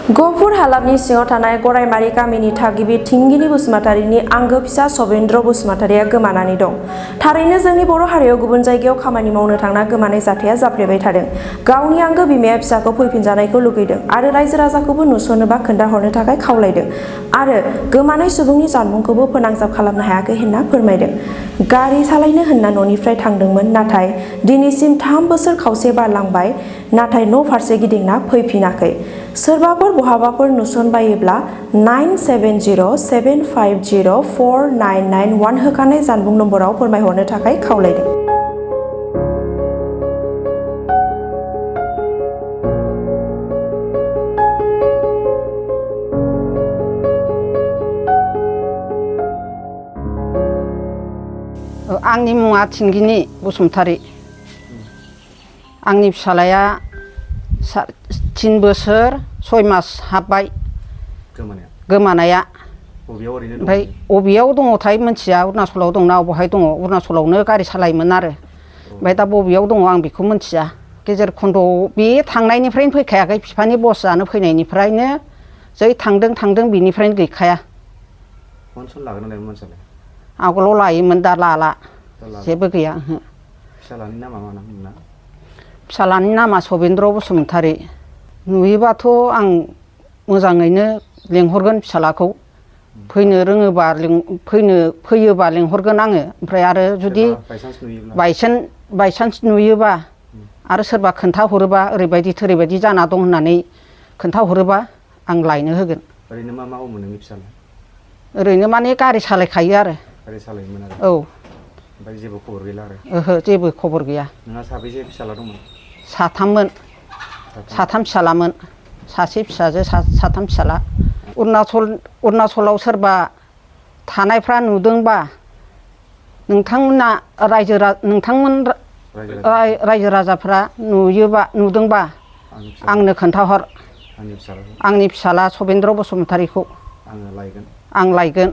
गहपुर हालामनि सिङाव थानाय गरायमारि गामिनि थागिबि थिंगिनि बसुमतारीनि आंगो फिसा सवेन्द्र बसुमतारीया गोमानानै दं। थारैनो जोंनि बर' हारियाव गुबुन जायगायाव खामानि मावनो थांना गोमानाय जाथाया जाफ्लेबाय थादों। गावनि आंगो बिमाया फिसाखौ फैफिनजानायखौ लुगैदों आरो रायजो राजाखौबो नुस'नोबा खोन्थाहरनो थाखाय खावलायदों आरो गोमानाय सुबुंनि जानबुंखौबो फोनांजाब खालामनो हायाखै होनना फोरमायदों। गारि सालायनो होनना न'निफ्राय थांदोंमोन, नाथाय दिनैसिम 3 बोसोर खावसे बारलांबाय, नाथाय न' फारसे गिदिंना फैफिनाखै। सोरबाफोर बहाबाफोर नुसनबायोब्ला 9707504991 होखानाय जानबुं नम्बराव फोरमायहरनो थाखाय खावलायदों। आंनि मुङा थिंगिनि बसुमतारी। आंनि फिसालाया 3 बोसोर 6 मास हाबबाय गोमानाया। ओमफ्राय बबेयाव दङथाय मिथिया, अरुणाचलाव दंना बबेहाय दङ। अरुणाचलावनो गारि सालायोमोन आरो। ओमफ्राय दा बबेयाव दङ आं बेखौ मिथिया। गेजेर खन्द'आव बे थांनायनिफ्रायनो फैखायाखै, बिफानि बस जानो फैनायनिफ्रायनो जै थांदों बिनिफ्रायनो गैखाया। आगोलाव लायोमोन, दा लाला, जेबो गैया। फिसालानि नामा मा नाम? फिसालानि नामा सवेन्द्र बसुमतारी। नुयोबाथ' आं मोजाङैनो लेंहरगोन फिसालाखौ। फैनो रोङोबा फैयोबा लेंहरगोन आङो। ओमफ्राय आरो जुदि बायसान्स नुयोबा आरो सोरबा खोन्थाहरोबा ओरैबायदि थोरैबायदि जाना दं होननानै खोन्थाहरोबा आं लायनो होगोन। ओरैनो मा मावोमोन नोंनि फिसाला? ओरैनो माने गारि सालायखायो आरो। गारि सालायोमोन आरो? औ। ओमफ्राय जेबो खबर गैला आरो? ओहो, जेबो खबर गैया। नोंहा साबैसे फिसाला दंमोन? 3मोन। 3 फिसालामोन। सासे फिसाजो, 3 फिसाला। अरुणाचलाव सोरबा थानायफ्रा नुदोंबा नोंथांमोना रायजो राजाफ्रा नुदोंबा आंनो खोन्थाहर। आंनि फिसाला सवेन्द्र बसुमतारीखौ आं लायगोन।